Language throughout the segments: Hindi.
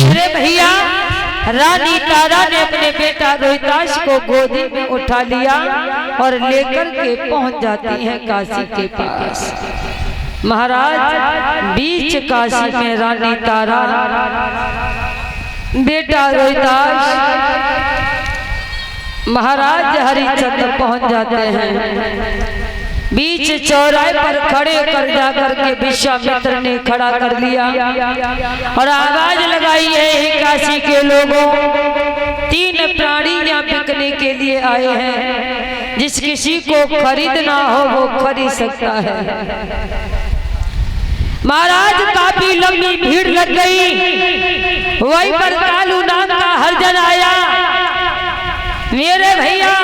अरे भैया, रानी तारा ने अपने बेटा रोहिताश को गोदी में उठा लिया और लेकर के पहुंच जाती हैं काशी के पास। महाराज, बीच काशी में रानी तारा, बेटा रोहिताश, महाराज हरिचंद्र पहुंच जाते हैं। बीच चौराहे पर खड़े कर जाकर के विश्वामित्र ने खड़ा कर लिया और आवाज लगाई है, काशी के लोगों, 3 प्राणी यहाँ बिकने के लिए आए हैं। जिस किसी को खरीदना हो वो खरीद सकता है। महाराज, काफी लंबी भीड़ लग गई। वहीं पर कालू नाम का हरिजन आया। मेरे भैया,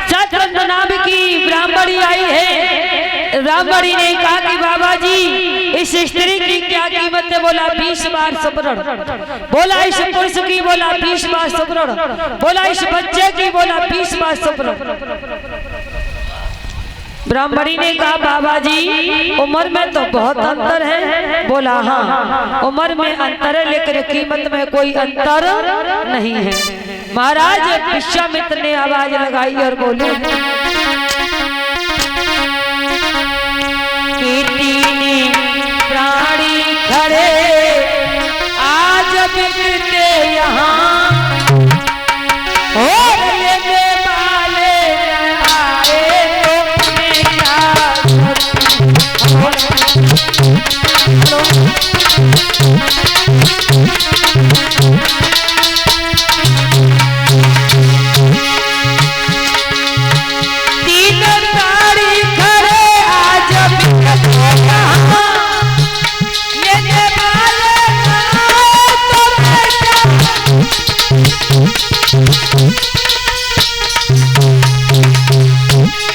सतरंग नाम की ब्राह्मणी आई है। ब्राह्मणी ने कहा कि बाबा जी, इस स्त्री की क्या कीमत है? बोला 20 बार सुवर्ण। बोला इस पुरुष की? बोला 20 बार सुवर्ण। बोला इस बच्चे की? बोला 20 बार सुवर्ण। ब्राह्मणी ने कहा बाबा जी, उम्र में तो बहुत अंतर है। बोला हाँ, उम्र में अंतर है लेकिन कीमत में कोई अंतर नहीं है। महाराज, विश्वामित्र ने आवाज लगाई और बोले, तीन प्राणी खड़े आज बिकते यहाँ, और लेने वाले आए तो मैं क्या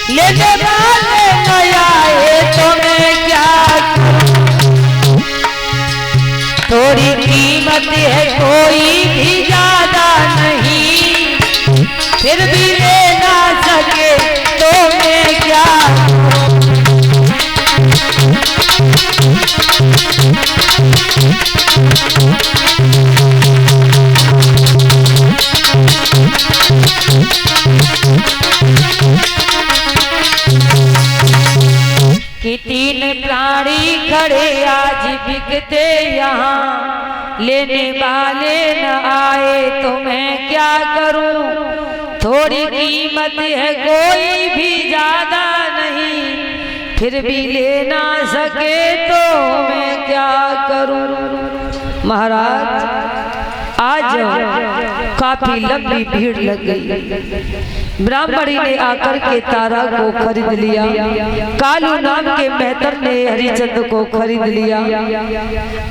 लेने वाले नया है तो मैं क्या करूं? थोड़ी कीमत है, कोई भी ज्यादा नहीं, फिर भी ले ना सके तो मैं क्या कि 3 प्राणी खड़े आज बिकते यहाँ, लेने वाले न आए तो मैं क्या करूं? थोड़ी कीमत है, कोई भी ज्यादा नहीं, फिर भी ले ना सके तो मैं क्या करूं? महाराज, आज काफी लंबी भीड़ लग गई। ब्राह्मणी ने आकर के तारा को खरीद लिया। कालू नाम के मेहतर ने हरिचंद्र को खरीद लिया।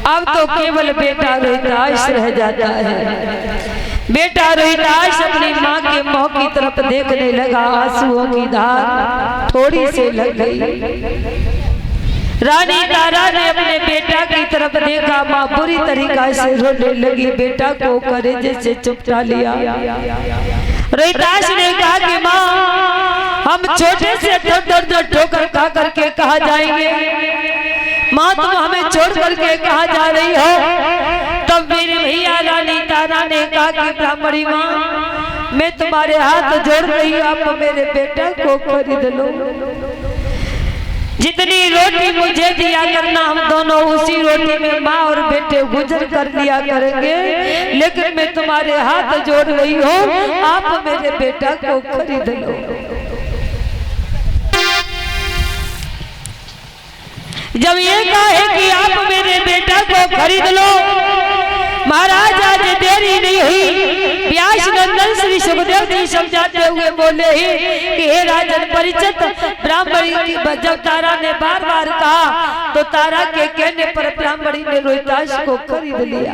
अब तो केवल बेटा रोहिताश रह जाता है। बेटा रोहिताश अपनी माँ के मुंह की तरफ देखने लगा। आंसुओं की धार थोड़ी से लग गई। रानी तारा ने अपने बेटा की तरफ देखा। माँ बुरी तरीका से रोने लगी। बेटा को कलेजे से चुपटा लिया। रोहिताश ने कहा कि माँ, हम छोटे से दर ठोकर खा करके कहाँ जाएंगे? माँ, तुम हमें छोड़ करके कहाँ जा रही हो? तब मेरे भैया रानी तारा ने कहा कि ब्राह्मणी माँ, मैं तुम्हारे हाथ जोड़ रही हूँ, आप मेरे बेटा को खरीद लो। जितनी रोटी मुझे दिया करना, हम दोनों उसी रोटी में माँ और बेटे गुजर कर लिया करेंगे, लेकिन मैं तुम्हारे हाथ जोड़ रही हूँ, आप मेरे बेटा को खरीद लो। जब ये कहे कि आप मेरे बेटा को खरीद लो, महाराज आज देरी नहीं हुई। व्यास नंदन श्री सुखदेव जी समझाते हुए बोले ही कि हे राजन परिचित, ब्राह्मणी की जब तारा ने बार बार कहा तो तारा के कहने पर ब्राह्मणी ने रोहिताश को खरीद लिया।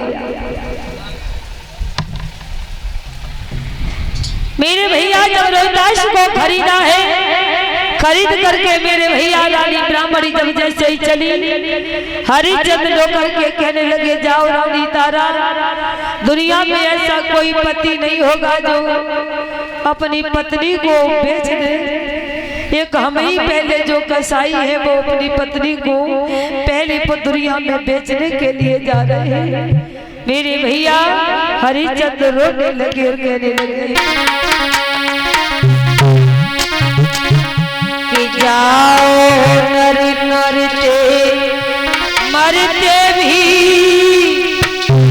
मेरे भैया जब रोहिताश को खरीदा है, खरीद करके मेरे भैया रानी ब्राह्मणी जब जैसे ही चली, हरिचंद्र होकर के कहने लगे, जाओ रानी तारा, दुनिया में ऐसा कोई पति नहीं होगा जो अपनी पत्नी को बेच दे। एक हम ही पहले जो कसाई है वो अपनी पत्नी को पहले दुनिया में बेचने के लिए जा रहे हैं। मेरे भैया हरिचंद रोने लगे और कहने लगे कि जाओ नर मरते मरते भी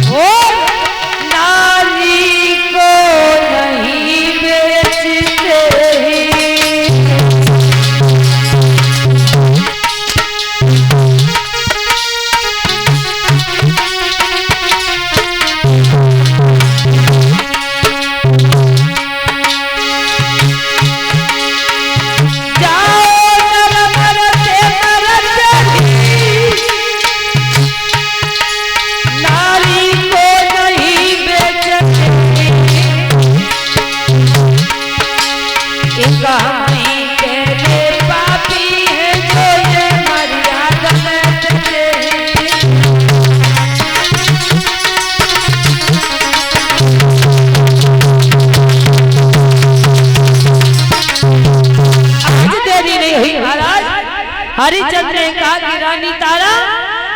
वो नारी को नहीं बेचते ही। हरिचंद ने कहा कि रानी तारा,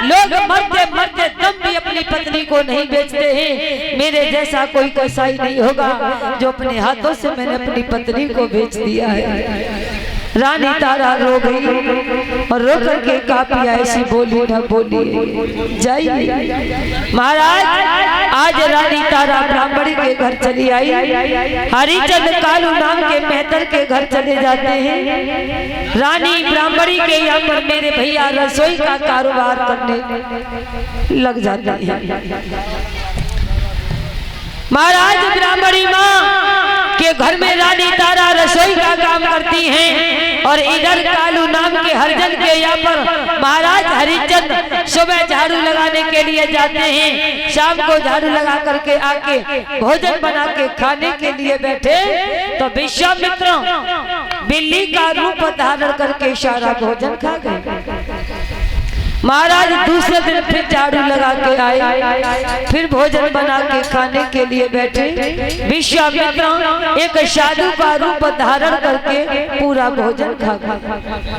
लोग मरते मरते दम भी अपनी पत्नी को नहीं बेचते हैं। मेरे जैसा कोई कसाई नहीं होगा जो अपने हाथों से मैंने अपनी पत्नी को बेच दिया है। रानी तारा रो गई और रो करके काफी ऐसी बोली ना बोली जाइए। महाराज आज रानी तारा ब्राह्मणी के घर चली आई। हरिचंद कालू नाम के मेहतर के घर चले जाते हैं। रानी ब्राह्मणी के यहाँ पर मेरे भैया रसोई का कारोबार करने लग जाते हैं। महाराज ब्राह्मणी माँ के घर में रानी तारा रसोई का काम करती हैं और इधर कालू नाम के हरिजन के यहाँ पर महाराज हरिचंद सुबह झाड़ू लगाने के लिए जाते हैं। शाम को झाड़ू लगा करके आके भोजन बना के खाने के लिए बैठे तो विश्वामित्र बिल्ली का रूप धारण करके सारा भोजन खा गए। महाराज दूसरे दिन फिर झाड़ू लगा के आए, फिर भोजन बना के खाने के लिए बैठे। विश्वामित्र एक साधु का रूप धारण करके पूरा भोजन खा गए।